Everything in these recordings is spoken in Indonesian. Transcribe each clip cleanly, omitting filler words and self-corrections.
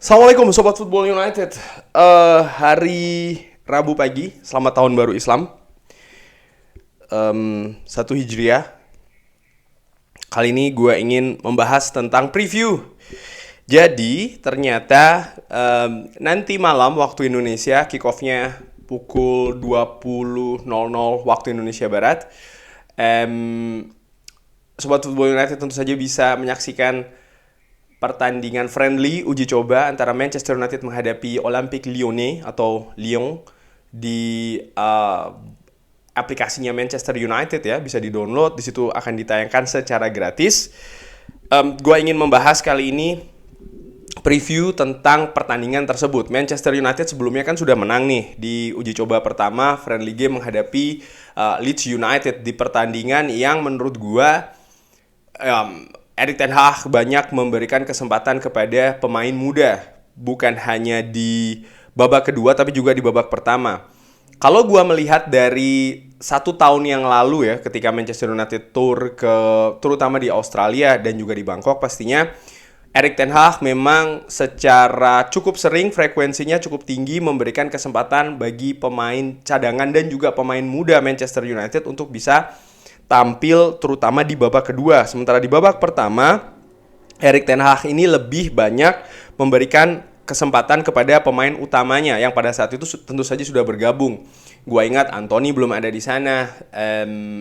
Assalamualaikum Sobat Football United. Hari Rabu pagi, selamat tahun baru Islam. 1 Hijriah. Kali ini gue ingin membahas tentang preview. Jadi ternyata nanti malam waktu Indonesia, kick off-nya pukul 20.00 waktu Indonesia Barat. Sobat Football United tentu saja bisa menyaksikan pertandingan friendly uji coba antara Manchester United menghadapi Olympique Lyonnais atau Lyon di aplikasinya Manchester United ya, bisa di-download, di situ akan ditayangkan secara gratis. Gue ingin membahas kali ini preview tentang pertandingan tersebut. Manchester United sebelumnya kan sudah menang nih di uji coba pertama friendly game menghadapi Leeds United di pertandingan yang menurut gue Erik ten Hag banyak memberikan kesempatan kepada pemain muda, bukan hanya di babak kedua tapi juga di babak pertama. Kalau gue melihat dari 1 tahun yang lalu ya, ketika Manchester United tour terutama di Australia dan juga di Bangkok, pastinya Erik ten Hag memang secara cukup sering, frekuensinya cukup tinggi memberikan kesempatan bagi pemain cadangan dan juga pemain muda Manchester United untuk bisa tampil terutama di babak kedua. Sementara di babak pertama, Erik ten Hag ini lebih banyak memberikan kesempatan kepada pemain utamanya yang pada saat itu tentu saja sudah bergabung. Gua ingat Anthony belum ada di sana,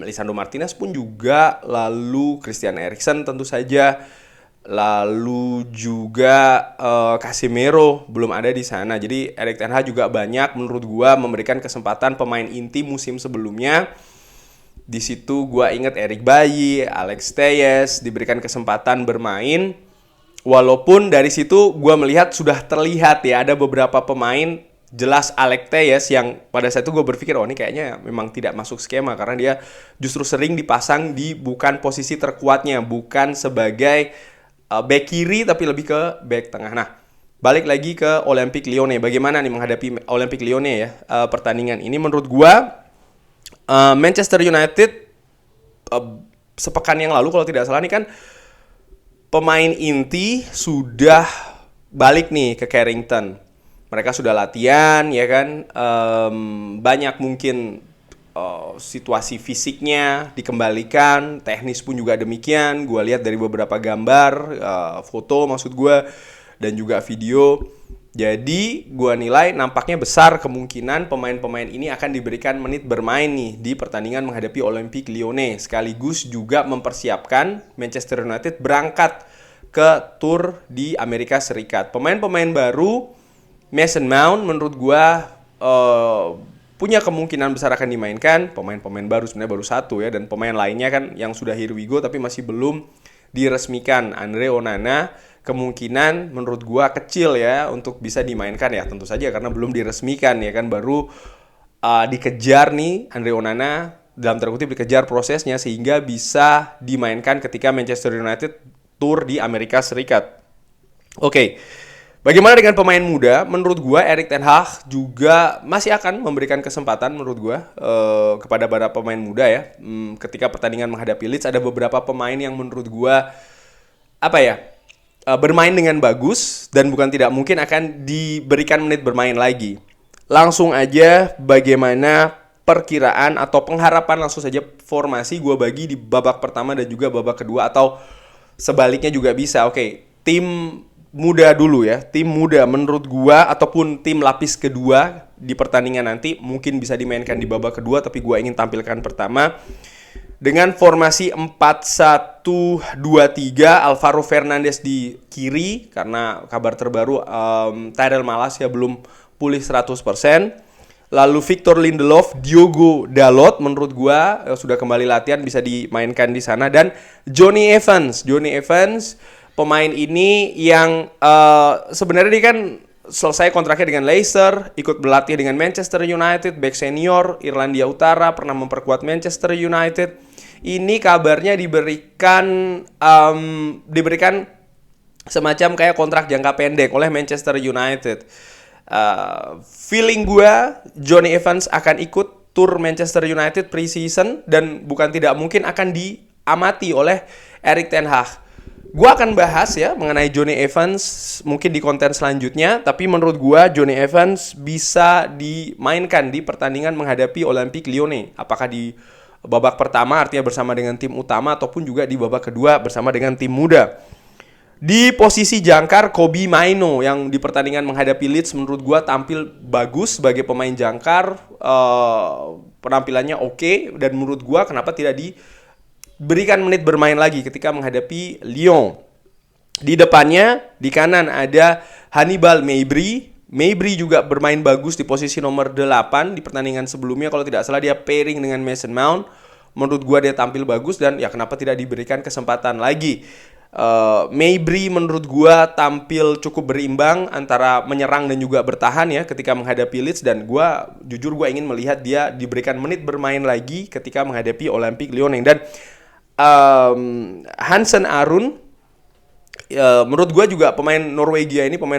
Lisandro Martinez pun juga, lalu Christian Eriksen tentu saja, lalu juga Casemiro belum ada di sana. Jadi Erik ten Hag juga banyak menurut gua memberikan kesempatan pemain inti musim sebelumnya. Di situ gue inget Eric Bailly, Alex Telles diberikan kesempatan bermain. Walaupun dari situ gue melihat sudah terlihat ya ada beberapa pemain, jelas Alex Telles yang pada saat itu gue berpikir ini kayaknya memang tidak masuk skema karena dia justru sering dipasang di bukan posisi terkuatnya, bukan sebagai back kiri tapi lebih ke back tengah. Nah, balik lagi ke Olympique Lyonnais. Bagaimana nih menghadapi Olympique Lyonnais ya pertandingan ini menurut gue. Manchester United sepekan yang lalu kalau tidak salah nih kan pemain inti sudah balik nih ke Carrington. Mereka sudah latihan ya kan, banyak mungkin situasi fisiknya dikembalikan, teknis pun juga demikian. Gue lihat dari beberapa gambar, foto maksud gue, dan juga video. Jadi gue nilai nampaknya besar kemungkinan pemain-pemain ini akan diberikan menit bermain nih di pertandingan menghadapi Olympique Lyonnais. Sekaligus juga mempersiapkan Manchester United berangkat ke tour di Amerika Serikat. Pemain-pemain baru, Mason Mount menurut gue punya kemungkinan besar akan dimainkan. Pemain-pemain baru sebenarnya baru 1 ya, dan pemain lainnya kan yang sudah here we go tapi masih belum diresmikan. Andre Onana kemungkinan menurut gua kecil ya untuk bisa dimainkan ya, tentu saja karena belum diresmikan ya kan, baru dikejar nih Andre Onana, dalam tanda kutip dikejar prosesnya sehingga bisa dimainkan ketika Manchester United tour di Amerika Serikat. Oke. Bagaimana dengan pemain muda? Menurut gua Erik ten Hag juga masih akan memberikan kesempatan menurut gua kepada para pemain muda ya. Ketika pertandingan menghadapi Leeds ada beberapa pemain yang menurut gua bermain dengan bagus dan bukan tidak mungkin akan diberikan menit bermain lagi. Langsung aja bagaimana perkiraan atau pengharapan, langsung saja formasi gue bagi di babak pertama dan juga babak kedua atau sebaliknya juga bisa. Oke, tim muda dulu ya. Tim muda menurut gue ataupun tim lapis kedua di pertandingan nanti mungkin bisa dimainkan di babak kedua, tapi gue ingin tampilkan pertama dengan formasi 4-1-2-3, Alvaro Fernandes di kiri karena kabar terbaru Tyrell Malacia belum pulih 100%. Lalu Victor Lindelof, Diogo Dalot menurut gua sudah kembali latihan, bisa dimainkan di sana, dan Johnny Evans pemain ini yang sebenarnya dia kan selesai kontraknya dengan Leicester, ikut berlatih dengan Manchester United, back senior Irlandia Utara, pernah memperkuat Manchester United. Ini kabarnya diberikan semacam kayak kontrak jangka pendek oleh Manchester United. Feeling gue Johnny Evans akan ikut tur Manchester United pre-season dan bukan tidak mungkin akan diamati oleh Erik ten Hag. Gua akan bahas ya mengenai Johnny Evans mungkin di konten selanjutnya, tapi menurut gua Johnny Evans bisa dimainkan di pertandingan menghadapi Olympique Lyonnais. Apakah di babak pertama artinya bersama dengan tim utama ataupun juga di babak kedua bersama dengan tim muda. Di posisi jangkar Kobbie Mainoo yang di pertandingan menghadapi Leeds menurut gua tampil bagus sebagai pemain jangkar, penampilannya oke, dan menurut gua kenapa tidak diberikan menit bermain lagi ketika menghadapi Lyon. Di depannya, di kanan ada Hannibal Mejbri. Mejbri juga bermain bagus di posisi nomor 8 di pertandingan sebelumnya. Kalau tidak salah dia pairing dengan Mason Mount. Menurut gua dia tampil bagus dan ya kenapa tidak diberikan kesempatan lagi. Mejbri menurut gua tampil cukup berimbang antara menyerang dan juga bertahan ya ketika menghadapi Leeds, dan jujur gua ingin melihat dia diberikan menit bermain lagi ketika menghadapi Olympique Lyonnais. Dan Hansen Aron, menurut gue juga pemain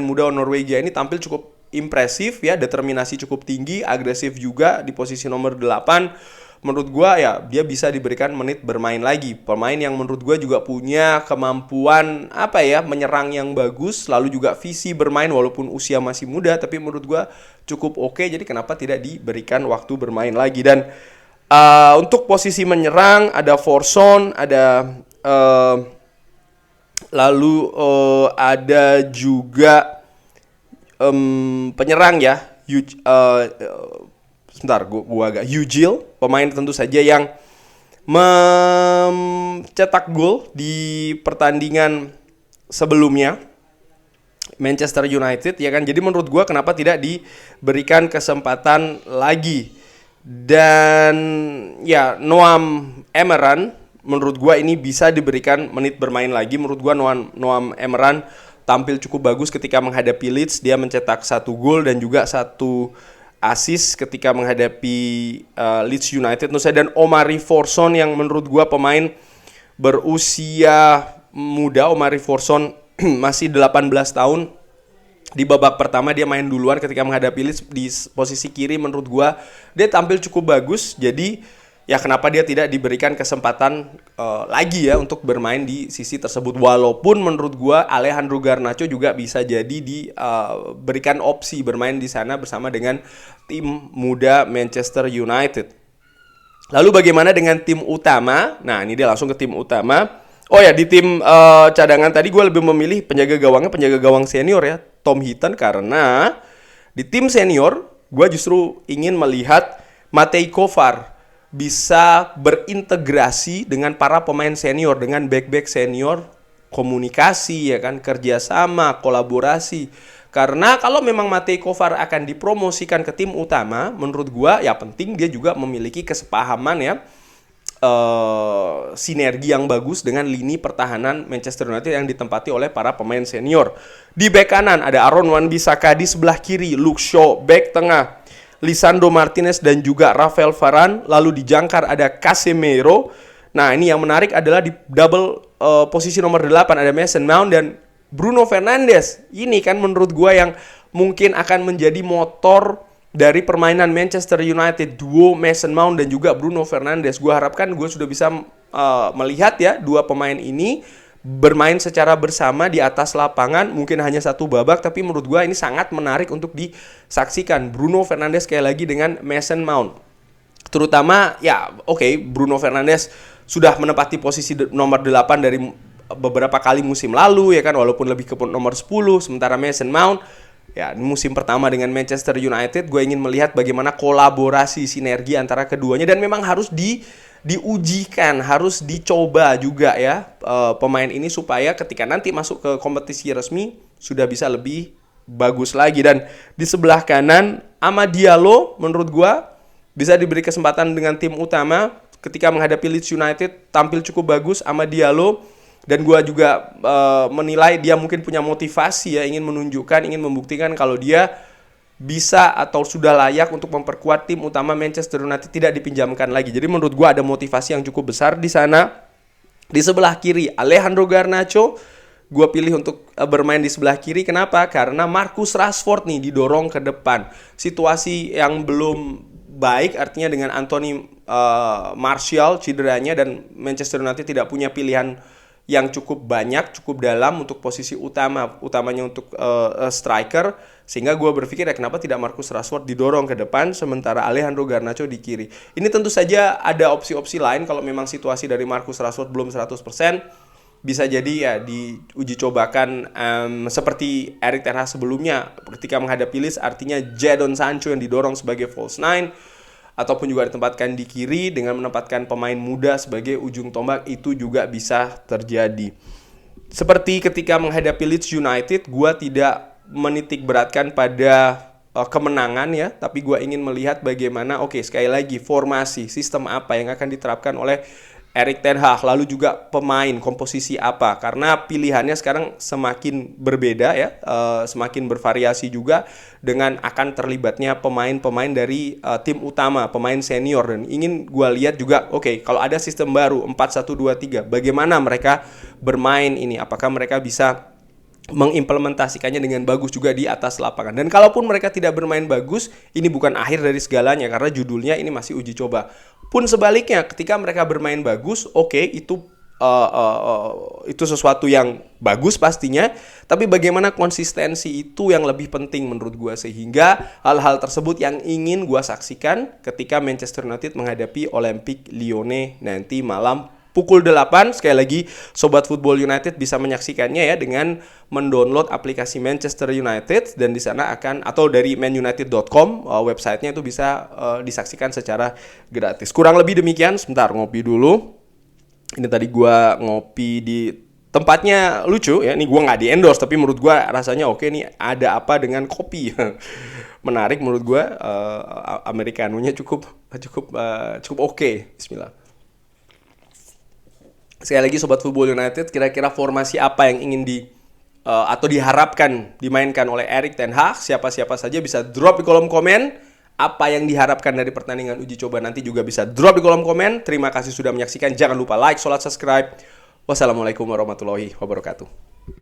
muda Norwegia ini tampil cukup impresif ya, determinasi cukup tinggi, agresif juga di posisi nomor 8. Menurut gue ya dia bisa diberikan menit bermain lagi. Pemain yang menurut gue juga punya kemampuan menyerang yang bagus, lalu juga visi bermain walaupun usia masih muda, tapi menurut gue cukup oke. Jadi kenapa tidak diberikan waktu bermain lagi. Dan untuk posisi menyerang ada Forson, ada lalu ada juga penyerang ya, gua agak Ugil, pemain tentu saja yang mencetak gol di pertandingan sebelumnya Manchester United ya kan. Jadi menurut gua kenapa tidak diberikan kesempatan lagi. Dan ya Noam Emeran menurut gua ini bisa diberikan menit bermain lagi. Menurut gua Noam Emeran tampil cukup bagus ketika menghadapi Leeds. Dia mencetak 1 gol dan juga 1 assist ketika menghadapi Leeds United. Dan Omari Forson yang menurut gua pemain berusia muda. Omari Forson masih 18 tahun. Di babak pertama dia main duluan ketika menghadapi Leeds di posisi kiri. Menurut gua dia tampil cukup bagus. Jadi ya kenapa dia tidak diberikan kesempatan lagi ya untuk bermain di sisi tersebut. Walaupun menurut gua Alejandro Garnacho juga bisa jadi diberikan opsi bermain di sana bersama dengan tim muda Manchester United. Lalu bagaimana dengan tim utama? Nah ini dia langsung ke tim utama. Oh ya, di tim cadangan tadi gue lebih memilih penjaga gawang senior ya, Tom Heaton, karena di tim senior gue justru ingin melihat Matej Kovar bisa berintegrasi dengan para pemain senior, dengan back-back senior, komunikasi ya kan, kerjasama, kolaborasi. Karena kalau memang Matej Kovar akan dipromosikan ke tim utama, menurut gue ya penting dia juga memiliki kesepahaman ya, sinergi yang bagus dengan lini pertahanan Manchester United yang ditempati oleh para pemain senior. Di bek kanan ada Aaron Wan-Bissaka, di sebelah kiri Luke Shaw, bek tengah Lisandro Martinez dan juga Rafael Varane, lalu di jangkar ada Casemiro. Nah, ini yang menarik adalah di double posisi nomor 8 ada Mason Mount dan Bruno Fernandes. Ini kan menurut gua yang mungkin akan menjadi motor dari permainan Manchester United, duo Mason Mount dan juga Bruno Fernandes. Gue harapkan gue sudah bisa melihat ya dua pemain ini bermain secara bersama di atas lapangan. Mungkin hanya 1 babak, tapi menurut gue ini sangat menarik untuk disaksikan. Bruno Fernandes sekali lagi dengan Mason Mount. Terutama ya Bruno Fernandes sudah menempati posisi nomor 8 dari beberapa kali musim lalu ya kan, walaupun lebih ke nomor 10. Sementara Mason Mount ya, musim pertama dengan Manchester United, gue ingin melihat bagaimana kolaborasi sinergi antara keduanya, dan memang harus diujikan, harus dicoba juga ya pemain ini supaya ketika nanti masuk ke kompetisi resmi sudah bisa lebih bagus lagi. Dan di sebelah kanan Amad Diallo menurut gue bisa diberi kesempatan dengan tim utama ketika menghadapi Leeds United, tampil cukup bagus Amad Diallo. Dan gue juga menilai dia mungkin punya motivasi ya, ingin membuktikan kalau dia bisa atau sudah layak untuk memperkuat tim utama Manchester United, tidak dipinjamkan lagi. Jadi menurut gue ada motivasi yang cukup besar di sana. Di sebelah kiri Alejandro Garnacho, gue pilih untuk bermain di sebelah kiri. Kenapa? Karena Marcus Rashford nih didorong ke depan. Situasi yang belum baik artinya dengan Anthony Martial cederanya dan Manchester United tidak punya pilihan yang cukup banyak, cukup dalam untuk posisi utamanya untuk striker, sehingga gue berpikir ya kenapa tidak Marcus Rashford didorong ke depan sementara Alejandro Garnacho di kiri. Ini tentu saja ada opsi-opsi lain kalau memang situasi dari Marcus Rashford belum 100%, bisa jadi ya diuji cobakan seperti Erik ten Hag sebelumnya ketika menghadapi Leeds, artinya Jadon Sancho yang didorong sebagai false nine, ataupun juga ditempatkan di kiri dengan menempatkan pemain muda sebagai ujung tombak, itu juga bisa terjadi. Seperti ketika menghadapi Leeds United, gue tidak menitik beratkan pada kemenangan ya, tapi gue ingin melihat bagaimana, sekali lagi formasi, sistem apa yang akan diterapkan oleh Erik ten Hag, lalu juga pemain, komposisi apa, karena pilihannya sekarang semakin berbeda ya, semakin bervariasi juga dengan akan terlibatnya pemain-pemain dari tim utama, pemain senior, dan ingin gue lihat juga, kalau ada sistem baru 4-1-2-3, bagaimana mereka bermain ini, apakah mereka bisa mengimplementasikannya dengan bagus juga di atas lapangan. Dan kalaupun mereka tidak bermain bagus, ini bukan akhir dari segalanya, karena judulnya ini masih uji coba. Pun sebaliknya, ketika mereka bermain bagus, itu sesuatu yang bagus pastinya, tapi bagaimana konsistensi itu yang lebih penting menurut gue, sehingga hal-hal tersebut yang ingin gue saksikan ketika Manchester United menghadapi Olympique Lyonnais nanti malam pukul 8. Sekali lagi, Sobat Football United bisa menyaksikannya ya dengan mendownload aplikasi Manchester United, dan di sana akan, atau dari manunited.com, websitenya itu bisa disaksikan secara gratis. Kurang lebih demikian. Sebentar, ngopi dulu. Ini tadi gua ngopi di tempatnya lucu ya. Ini gua nggak di endorse, tapi menurut gua rasanya oke nih. Ada apa dengan kopi? Menarik menurut gua. Americanonya cukup oke. Bismillah. Sekali lagi Sobat Football United, kira-kira formasi apa yang ingin atau diharapkan dimainkan oleh Erik ten Hag? Siapa-siapa saja bisa drop di kolom komen. Apa yang diharapkan dari pertandingan uji coba nanti juga bisa drop di kolom komen. Terima kasih sudah menyaksikan. Jangan lupa like, subscribe. Wassalamualaikum warahmatullahi wabarakatuh.